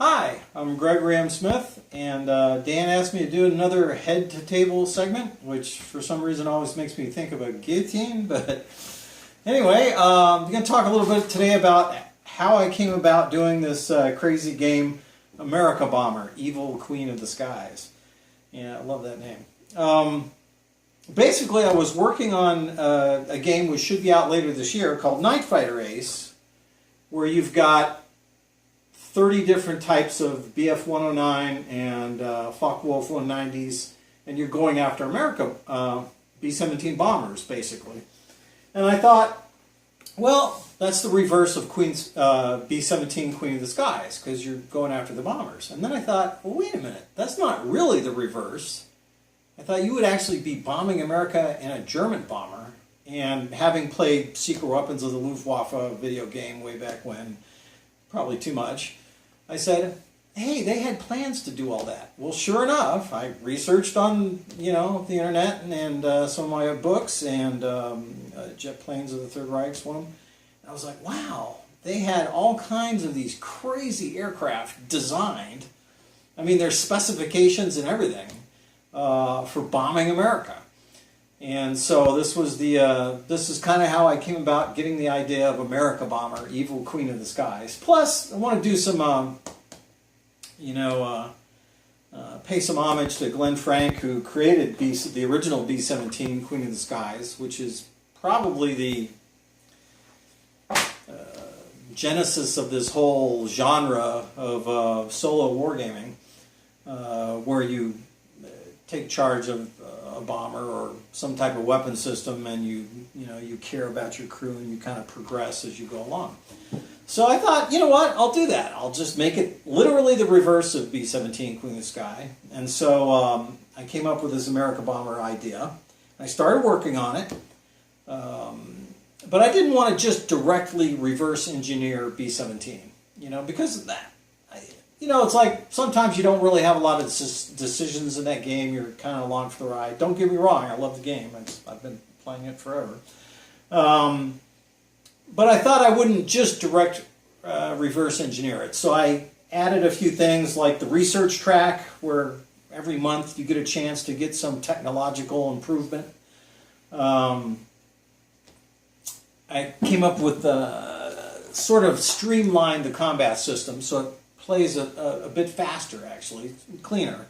Hi, I'm Gregory M. Smith, and Dan asked me to do another head-to-table segment, which for some reason always makes me think of a guillotine, but anyway, I'm going to talk a little bit today about how I came about doing this crazy game, Amerika Bomber, Evil Queen of the Skies. Yeah, I love that name. Basically, I was working on a game which should be out later this year called Night Fighter Ace, where you've got 30 different types of BF-109 and Focke-Wulf 190s, and you're going after Amerika B-17 bombers, basically. And I thought, well, that's the reverse of B-17 Queen of the Skies, because you're going after the bombers. And then I thought, well, wait a minute, that's not really the reverse. I thought you would actually be bombing America in a German bomber, and having played Secret Weapons of the Luftwaffe video game way back when, probably too much, I said, hey, they had plans to do all that. Well, sure enough, I researched on, the internet and some of my books, and Jet Planes of the Third Reich's one of them. And I was like, wow, they had all kinds of these crazy aircraft designed. I mean, there's specifications and everything for bombing America. And so this is kind of how I came about getting the idea of Amerika Bomber, Evil Queen of the Skies. Plus, I want to do some, pay some homage to Glenn Frank, who created the original B-17 Queen of the Skies, which is probably the genesis of this whole genre of solo wargaming, where you take charge of a bomber or some type of weapon system, and you care about your crew, and you kind of progress as you go along. So I thought, you know what, I'll do that. I'll just make it literally the reverse of B-17 Queen of the Sky. And so I came up with this Amerika Bomber idea. I started working on it, but I didn't want to just directly reverse engineer B-17, because of that. It's like sometimes you don't really have a lot of decisions in that game. You're kind of along for the ride. Don't get me wrong, I love the game. I've been playing it forever. But I thought I wouldn't just direct reverse engineer it. So I added a few things like the research track, where every month you get a chance to get some technological improvement. I came up with sort of streamlined the combat system so it plays a bit faster, actually, cleaner.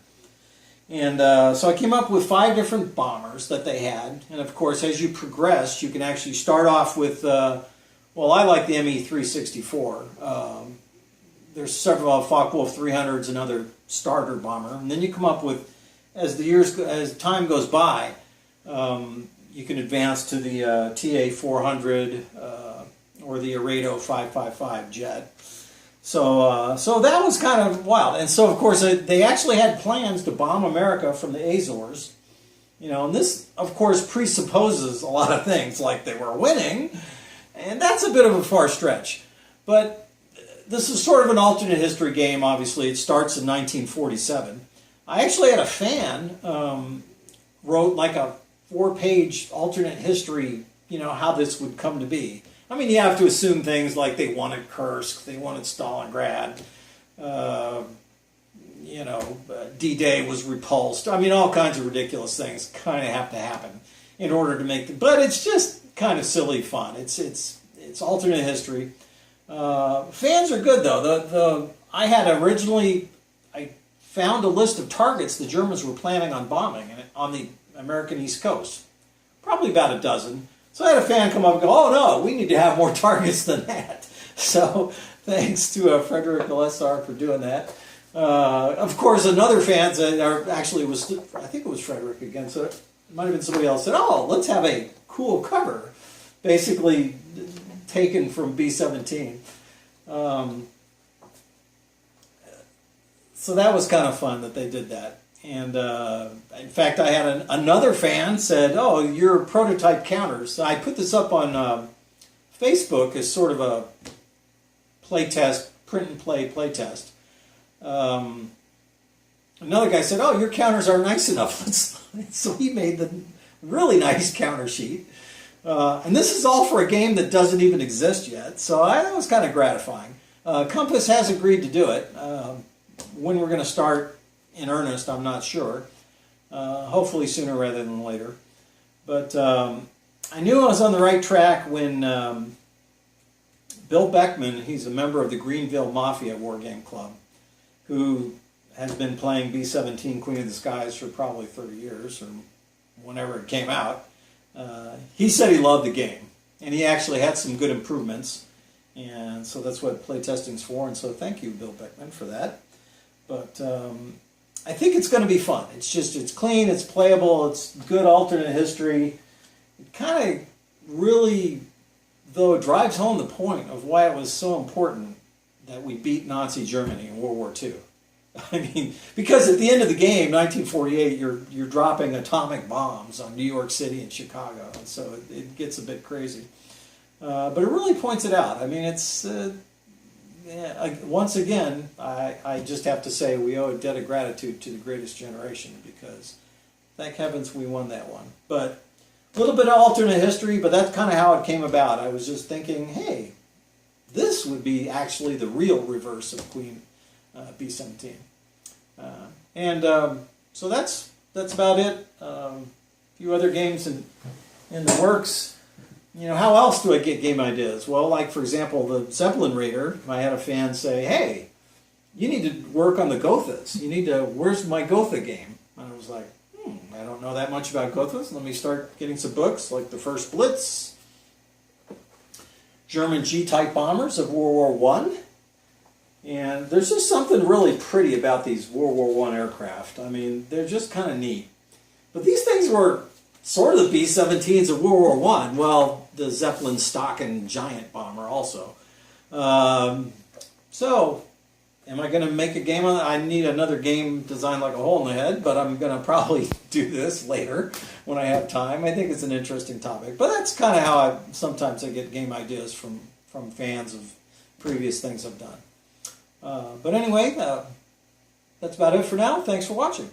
And so I came up with 5 different bombers that they had. And of course, as you progress, you can actually start off with, well, I like the ME-364. There's several Focke-Wulf 300s, another starter bomber. And then you come up with, as time goes by, you can advance to the TA-400 or the Arado 555 jet. So that was kind of wild. And so, of course, they actually had plans to bomb America from the Azores. And this, of course, presupposes a lot of things, like they were winning, and that's a bit of a far stretch. But this is sort of an alternate history game, obviously. It starts in 1947. I actually had a fan wrote like a 4-page alternate history, how this would come to be. I mean, you have to assume things like they wanted Kursk, they wanted Stalingrad, D-Day was repulsed. I mean, all kinds of ridiculous things kind of have to happen in order to make but it's just kind of silly fun. It's alternate history. Fans are good, though. I found a list of targets the Germans were planning on bombing on the American East Coast, probably about a dozen. So I had a fan come up and go, oh no, we need to have more targets than that. So thanks to Frederick Lesar for doing that. Of course, another fan said, I think it was Frederick again, so it might have been somebody else, said, oh, let's have a cool cover, basically taken from B-17. So that was kind of fun that they did that. And in fact, I had another fan said, oh, your prototype counters. So I put this up on Facebook as sort of a playtest, print and play playtest. Another guy said, oh, your counters are nice enough. So he made the really nice counter sheet. And this is all for a game that doesn't even exist yet. So that was kind of gratifying. Compass has agreed to do it. When we're going to start in earnest, I'm not sure. Hopefully sooner rather than later. But I knew I was on the right track when Bill Beckman, he's a member of the Greenville Mafia Wargame Club, who has been playing B-17 Queen of the Skies for probably 30 years, or whenever it came out. He said he loved the game, and he actually had some good improvements, and so that's what playtesting's for, and so thank you, Bill Beckman, for that. But I think it's going to be fun. It's clean, it's playable, it's good alternate history. It kind of really, though, drives home the point of why it was so important that we beat Nazi Germany in World War II. I mean, because at the end of the game, 1948, you're dropping atomic bombs on New York City and Chicago, and so it gets a bit crazy. But it really points it out. I mean, it's once again, I just have to say we owe a debt of gratitude to the greatest generation, because thank heavens we won that one. But a little bit of alternate history, but that's kind of how it came about. I was just thinking, hey, this would be actually the real reverse of Queen B-17. So that's about it. A few other games in the works. You know, how else do I get game ideas? Well, like, for example, the Zeppelin Raider, I had a fan say, hey, you need to work on the Gothas. Where's my Gotha game? And I was like, I don't know that much about Gothas. Let me start getting some books, like The First Blitz, German G-type bombers of World War I. And there's just something really pretty about these World War I aircraft. I mean, they're just kind of neat. But these things were sort of the B-17s of World War I. Well, the Zeppelin Staaken giant bomber also. So, am I going to make a game on it? I need another game designed like a hole in the head, but I'm going to probably do this later when I have time. I think it's an interesting topic. But that's kind of how sometimes I get game ideas from fans of previous things I've done. But anyway, that's about it for now. Thanks for watching.